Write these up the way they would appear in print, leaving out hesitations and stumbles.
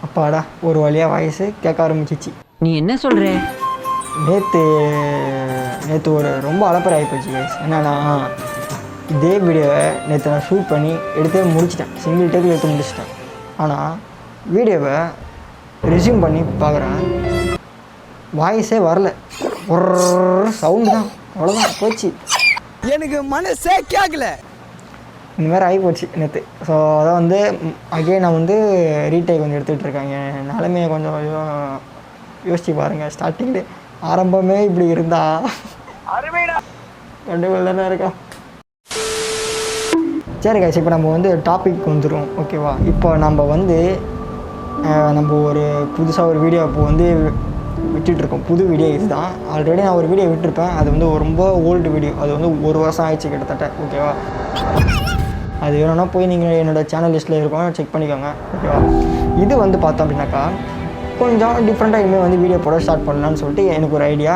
அப்பாடா ஒரு வழியாக வாய்ஸு கேட்க ஆரம்பிச்சிச்சு. நீ என்ன சொல்கிற? நேற்று ஒரு ரொம்ப அலப்பறை ஆகிப்போச்சு கைஸ். என்னன்னா இதே வீடியோவை நேற்று நான் ஷூட் பண்ணி எடுத்து முடிச்சிட்டேன், சிங்கிள் டேக்கில் எடுத்து முடிச்சிட்டேன். ஆனால் வீடியோவை ரெஸ்யூம் பண்ணி பார்க்குறேன், வாய்ஸே வரல, ஒரு சவுண்டு தான், அவ்வளோதான் போச்சு. எனக்கு மனசே கேட்கல. இந்த மாதிரி ஆகி போச்சு நேற்று. ஸோ அதான் வந்து நான் வந்து ரீடேக் வந்து எடுத்துகிட்டு இருக்காங்க. நிலமையை கொஞ்சம் யோசிச்சு பாருங்கள். ஸ்டார்டிங்கில் ஆரம்பமே இப்படி இருந்தா கண்டுகொள்ள தானே இருக்கா. சரி காய்ச்சி, இப்போ நம்ம வந்து டாபிக் வந்துடும் ஓகேவா. இப்போ நம்ம வந்து ஒரு புதுசாக ஒரு வீடியோ இப்போ வந்து விட்டுட்ருக்கோம். புது வீடியோ இதுதான். ஆல்ரெடி நான் ஒரு வீடியோ விட்டுருப்பேன், அது வந்து ரொம்ப ஓல்டு வீடியோ, அது வந்து 1 வருஷம் ஆயிடுச்சு கிட்டத்தட்ட ஓகேவா. அது வேணும்னா போய் நீங்கள் என்னோடய சேனல் லிஸ்ட்டில் இருக்கும், செக் பண்ணிக்கோங்க ஓகேவா. இது வந்து பார்த்தோம் அப்படின்னாக்கா கொஞ்சம் டிஃப்ரெண்ட்டாக இனிமேல் வந்து வீடியோ போட ஸ்டார்ட் பண்ணலான்னு சொல்லிட்டு எனக்கு ஒரு ஐடியா.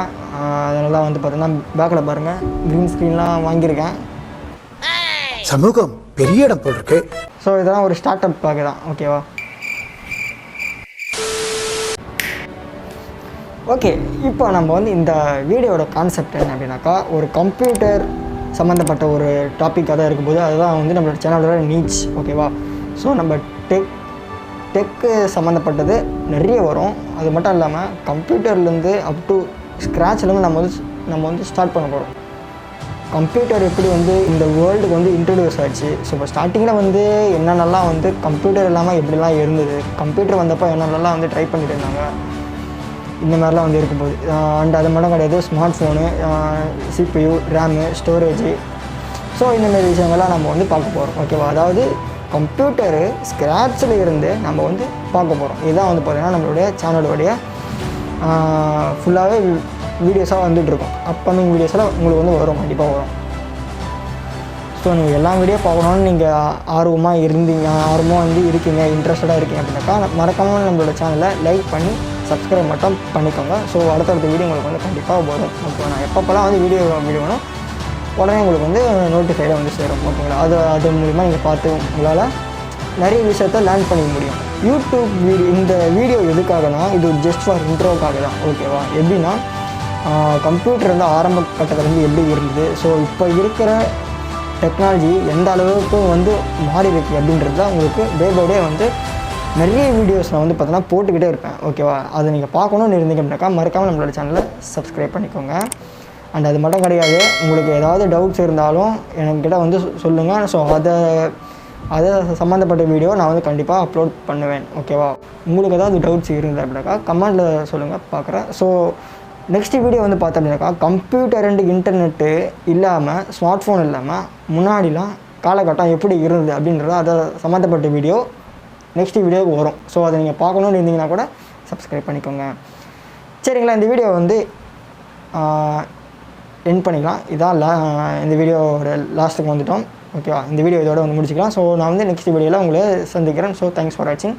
அதனால தான் வந்து பார்த்தீங்கன்னா பேக்கில் பாருங்கள் க்ரீன் ஸ்க்ரீன்லாம் வாங்கியிருக்கேன். சமூகம் பெரிய இடம் போல் இருக்கு. ஸோ இதெல்லாம் ஒரு ஸ்டார்ட் அப் பேக்கு தான் ஓகேவா. ஓகே, இப்போ நம்ம வந்து இந்த வீடியோட கான்செப்ட் என்ன அப்படின்னாக்கா, ஒரு கம்ப்யூட்டர் சம்மந்தப்பட்ட ஒரு டாப்பிக்காக தான் இருக்கும்போது அதுதான் வந்து நம்மளோட சேனலோட நீச் ஓகேவா. ஸோ நம்ம டெக்கு சம்மந்தப்பட்டது நிறைய வரும். அது மட்டும் இல்லாமல் கம்ப்யூட்டர்லேருந்து அப் டு ஸ்க்ராட்ச்லேருந்து நம்ம வந்து ஸ்டார்ட் பண்ண போகிறோம். கம்ப்யூட்டர் எப்படி வந்து இந்த வேர்ல்டுக்கு வந்து இன்ட்ரடியூஸ் ஆச்சு. ஸோ இப்போ ஸ்டார்டிங்கில் வந்து என்னென்னலாம் வந்து கம்ப்யூட்டர் இல்லாமல் எப்படிலாம் இருந்தது, கம்ப்யூட்டர் வந்தப்போ என்னென்னலாம் வந்து ட்ரை பண்ணிட்டு இருந்தாங்க, இந்த மாதிரிலாம் வந்து இருக்கும்போது. அண்ட் அது மட்டும் கிடையாது, smart phone, CPU, RAM, storage. So இந்தமாரி விஷயங்கள்லாம் நம்ம வந்து பார்க்க போகிறோம் ஓகேவா. அதாவது கம்ப்யூட்டரு ஸ்க்ராட்சில் இருந்து நம்ம வந்து பார்க்க போகிறோம். இதுதான் வந்து பார்த்திங்கன்னா நம்மளுடைய சேனலோடைய ஃபுல்லாகவே வீடியோஸாக வந்துட்டுருக்கும். அப்கமிங் வீடியோஸில் உங்களுக்கு வந்து வரும், கண்டிப்பாக வரும். ஸோ நீங்கள் எல்லா வீடியோ பார்க்கணுன்னு நீங்கள் ஆர்வமாக வந்து இருக்கீங்க, இன்ட்ரெஸ்டடாக இருக்கீங்க அப்படின்னாக்கா மறக்காமல் நம்மளோட சேனலை லைக் பண்ணி சப்ஸ்கிரைப் மட்டும் பண்ணிக்கோங்க. ஸோ அடுத்தடுத்த வீடியோ உங்களுக்கு வந்து கண்டிப்பாக வரும் ஓகே. நான் எப்பப்போலாம் வந்து வீடியோ வேணும் உடனே உங்களுக்கு வந்து நோட்டிஃபைடாக வந்து சேரும் ஓகேங்களா. அது மூலிமா நீங்கள் பார்த்து உங்களால் நிறைய விஷயத்த லேர்ன் பண்ணிக்க முடியும். யூடியூப் இந்த வீடியோ எதுக்காகனா, இது ஜஸ்ட் ஃபார் இன்ட்ரோக்காக தான் ஓகேவா. எப்படின்னா கம்ப்யூட்டர் வந்து ஆரம்ப கட்டத்துலேருந்து எப்படி இருந்தது, ஸோ இப்போ இருக்கிற டெக்னாலஜி எந்த அளவுக்கு வந்து மாறி இருக்கு அப்படின்றது தான் உங்களுக்கு டே பை டே வந்து நிறைய வீடியோஸ் நான் வந்து பார்த்தீங்கன்னா போட்டுக்கிட்டே இருப்பேன் ஓகேவா. அதை நீங்கள் பார்க்கணுன்னு இருந்தீங்க அப்படின்னாக்கா மறக்காமல் நம்மளோட சேனலை சப்ஸ்கிரைப் பண்ணிக்கோங்க. அண்ட் அது மட்டும் கிடையாது, உங்களுக்கு ஏதாவது டவுட்ஸ் இருந்தாலும் என்கிட்ட வந்து சொல்லுங்கள். ஸோ அதை சம்மந்தப்பட்ட வீடியோ நான் வந்து கண்டிப்பாக அப்லோட் பண்ணுவேன் ஓகேவா. உங்களுக்கு ஏதாவது டவுட்ஸ் இருந்தது அப்படின்னாக்கா கமெண்டில் சொல்லுங்கள், பார்க்குறேன். ஸோ நெக்ஸ்ட் வீடியோ வந்து பார்த்தோம் அப்படின்னாக்கா கம்ப்யூட்டர் அண்ட் இன்டர்நெட்டு இல்லாமல், ஸ்மார்ட் ஃபோன் இல்லாமல் முன்னாடிலாம் காலகட்டம் எப்படி இருந்தது அப்படின்றத அதை சம்மந்தப்பட்ட வீடியோ நெக்ஸ்ட் வீடியோவுக்கு வரும். ஸோ அதை நீங்கள் பார்க்கணுன்னு இருந்தீங்கன்னா கூட சப்ஸ்கிரைப் பண்ணிக்கோங்க சரிங்களா. இந்த வீடியோ வந்து எண்ட் பண்ணிக்கலாம். இதான் இந்த வீடியோவோட லாஸ்ட்டுக்கு வந்துட்டோம் ஓகேவா. இந்த வீடியோ இதோட வந்து முடிச்சிக்கலாம். ஸோ நான் வந்து நெக்ஸ்ட் வீடியோவில் உங்களை சந்திக்கிறேன். ஸோ தேங்க்ஸ் ஃபார் வாட்சிங்.